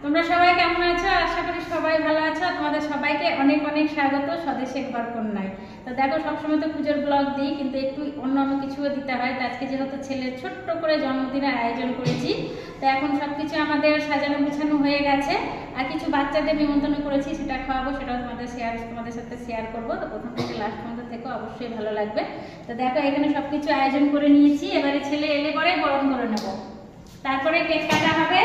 তোমরা সবাই কেমন আছো? আশা করি সবাই ভালো আছো। তোমাদের সবাইকে অনেক অনেক স্বাগত স্বদেশে ঘর কন্যায়। তো দেখো, সবসময় তো পুজোর ব্লগ দিই, কিন্তু একটু অন্য কিছুও দিতে হয়। তো আজকে যেহেতু ছেলের ছোট্ট করে জন্মদিনের আয়োজন করেছি, তো এখন সবকিছু আমাদের সাজানো গুছানো হয়ে গেছে। আর কিছু বাচ্চাদের নিমন্ত্রণ করেছি, সেটা খাওয়াবো, সেটাও তোমাদের সাথে শেয়ার করবো। তো প্রথম থেকে লাস্ট পর্যন্ত থেকে অবশ্যই ভালো লাগবে। তো দেখো, এখানে সবকিছু আয়োজন করে নিয়েছি। এবারে ছেলে এলে পরে গরম করে নেবো, তারপরে কেক কাটা হবে,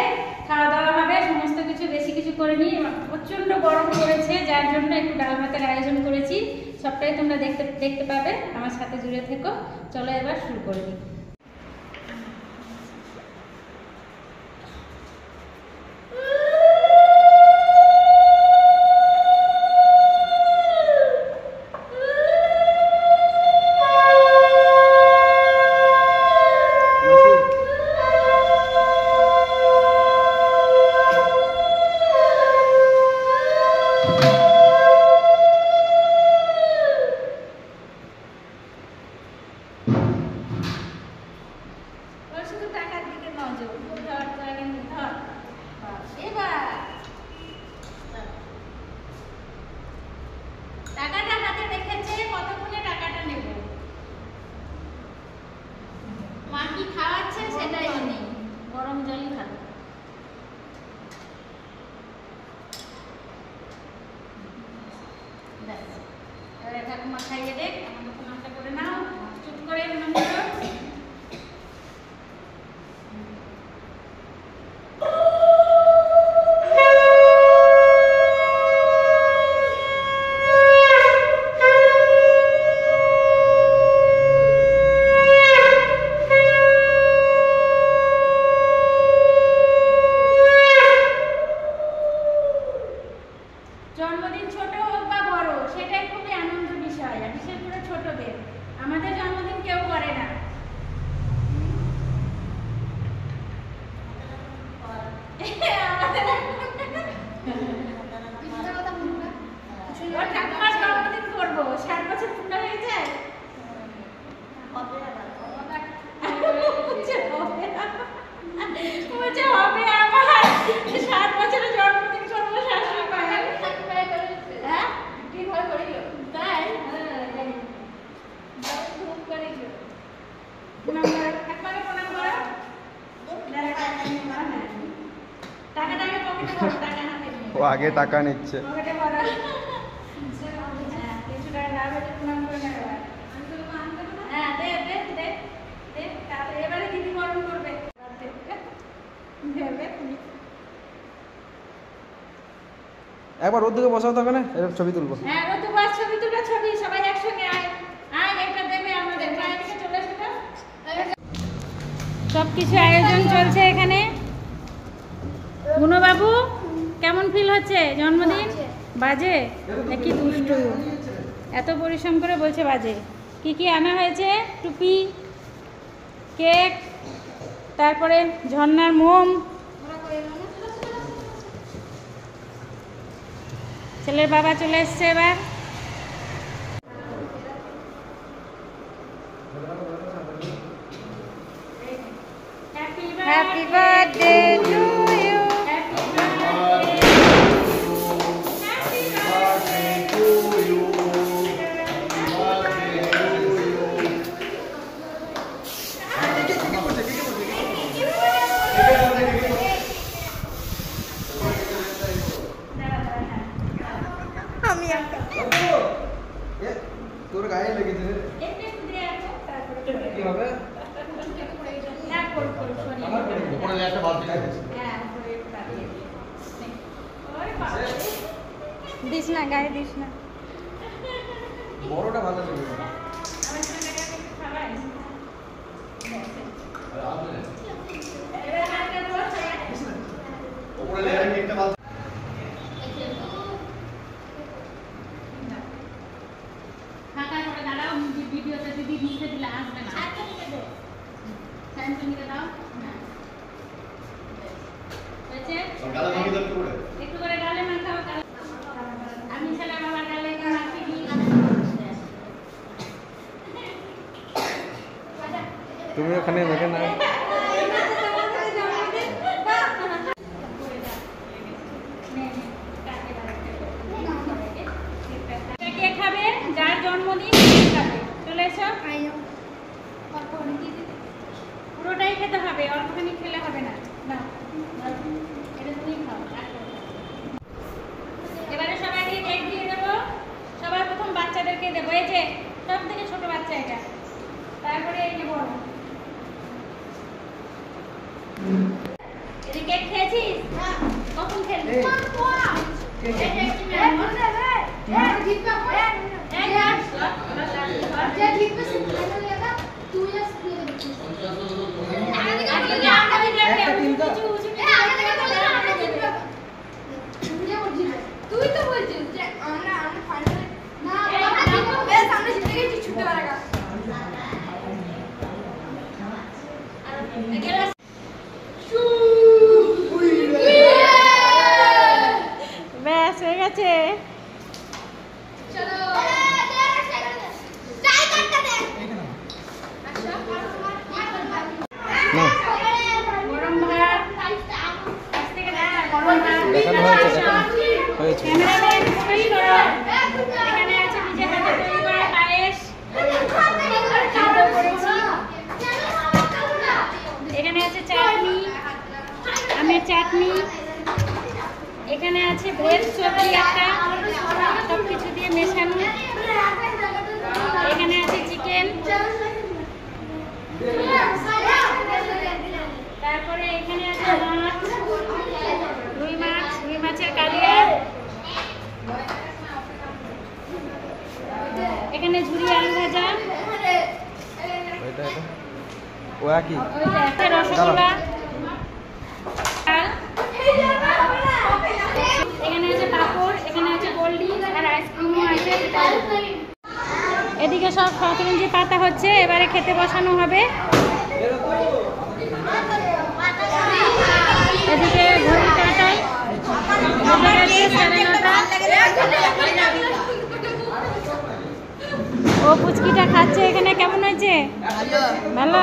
খাওয়া দাওয়া হবে, সমস্ত কিছু বেশি কিছু করে নিই। প্রচণ্ড গরম পড়েছে, যার জন্য একটু ডাল ভাতের আয়োজন করেছি। সবটাই তোমরা দেখতে পাবে, আমার সাথে জুড়ে থেকো। চলো এবার শুরু করে দিই। ঠাকুমা খাইয়ে দেখ, আমাকে প্রণামটা করে নাও, চুপ করে প্রণাম করো। জন্মদিন ছোট হোক বা বড়, সেটাই খুবই আনন্দ বিষয়, বিশেষ করে ছোটদের। আমাদের জন্মদিন কেউ করে না। ঠাকুমার জন্মদিন করবো, 60 বছর পূর্ণ হয়ে যায়। হবে আমার 60 বছরের জন্মদিন করবো, শাশুড়ি মায়ের। হ্যাঁ, ঠিক হয় করে গেল তাই। খুব করে গেল। প্রণাম করো, একবারে প্রণাম করো। টাকাটা আগে পকেটে ভরো, টাকা হাতে নিয়ে। ও আগে টাকা নিচ্ছে। পকেটে ভরো। কিছু টাকা না হলে প্রণাম করে নেবে। হ্যাঁ, দে দে দে দে। এবারে দিদি বরণ করবে। একবার ওর দিকে বসাও তো, ওখানে এবার ছবি তুলবো। হ্যাঁ, তো বাস ছবি তুলবে, ছবি সবাই একসঙ্গে আয় আয়, এটা দেবে আমাদের বাইরে থেকে চলে এসে। সব কিছু আয়োজন চলছে এখানে। গুনো বাবু, কেমন ফিল হচ্ছে জন্মদিন? বাজে? কি দুষ্টু, এত পরিশ্রম করে বলছে বাজে। কি কি আনা হয়েছে? টুপি, কেক, তারপরে ঝর্ণার মোম। ছেলের বাবা চলে এসছে এবার। Happy birthday to you. আমি একটা তোর গায়ে লেগেছে কি হবে? দিস না, গায়ে দিস না। বড়টা ভালো লেগেছে। ভিডিওতে দিদি মুখে দিলে আসবে না। স্যামসাংকে দাও। একটু করে গালে মাখাও। আমি ছেলে বাবার গালে মাখিয়ে দিই। তুমি ওখানে মেখে না। জন্মদিন খাবে, চলে এসো। পুরোটাই খেতে হবে, অল্পখানি খেলে হবে না। না এটা তুমি খাও। এবারে সবাইকে কেক দিয়ে দেবো। সবার প্রথম বাচ্চাদেরকে দেবো, এই যে সব থেকে ছোট বাচ্চা এটা, তারপরে এই যে বড়। এই কেক খেয়েছিস? কখন খেলি? তুই তো বলছিস যে আমরা ফাইনালে না সামনে জিতে গেছি ছুটে পারা। ব্যাস হয়ে গেছে। গরম ভাত দেখানো হয়েছে ক্যামেরাম্যান স্টাইল করো। এখানে আছে নিজের হাতে তৈরি করা পায়েস, এখানে আছে চাটনি, আমের চাটনি, এখানে আছে ভেজ সবজি একটা, সব কিছু দিয়ে মেশানো, এখানে আছে চিকেন, তারপরে এখানে আছে মাছ, রুই মাছের কালিয়া, এখানে ঝুরি আলু ভাজা, ও একই ওইটা একটা রসগোল্লা, এখানে আছে পাঁপড়, এখানে আছে কোল্ড ড্রিঙ্ক আর আইসক্রিমও আছে। এদিকে সব শতরঞ্জি পাতা হচ্ছে, এবারে খেতে বসানো হবে। এদিকে ঘড়ির কাঁটায় ও পুচকিটা খাচ্ছে। এখানে কেমন হয়েছে? ভালো।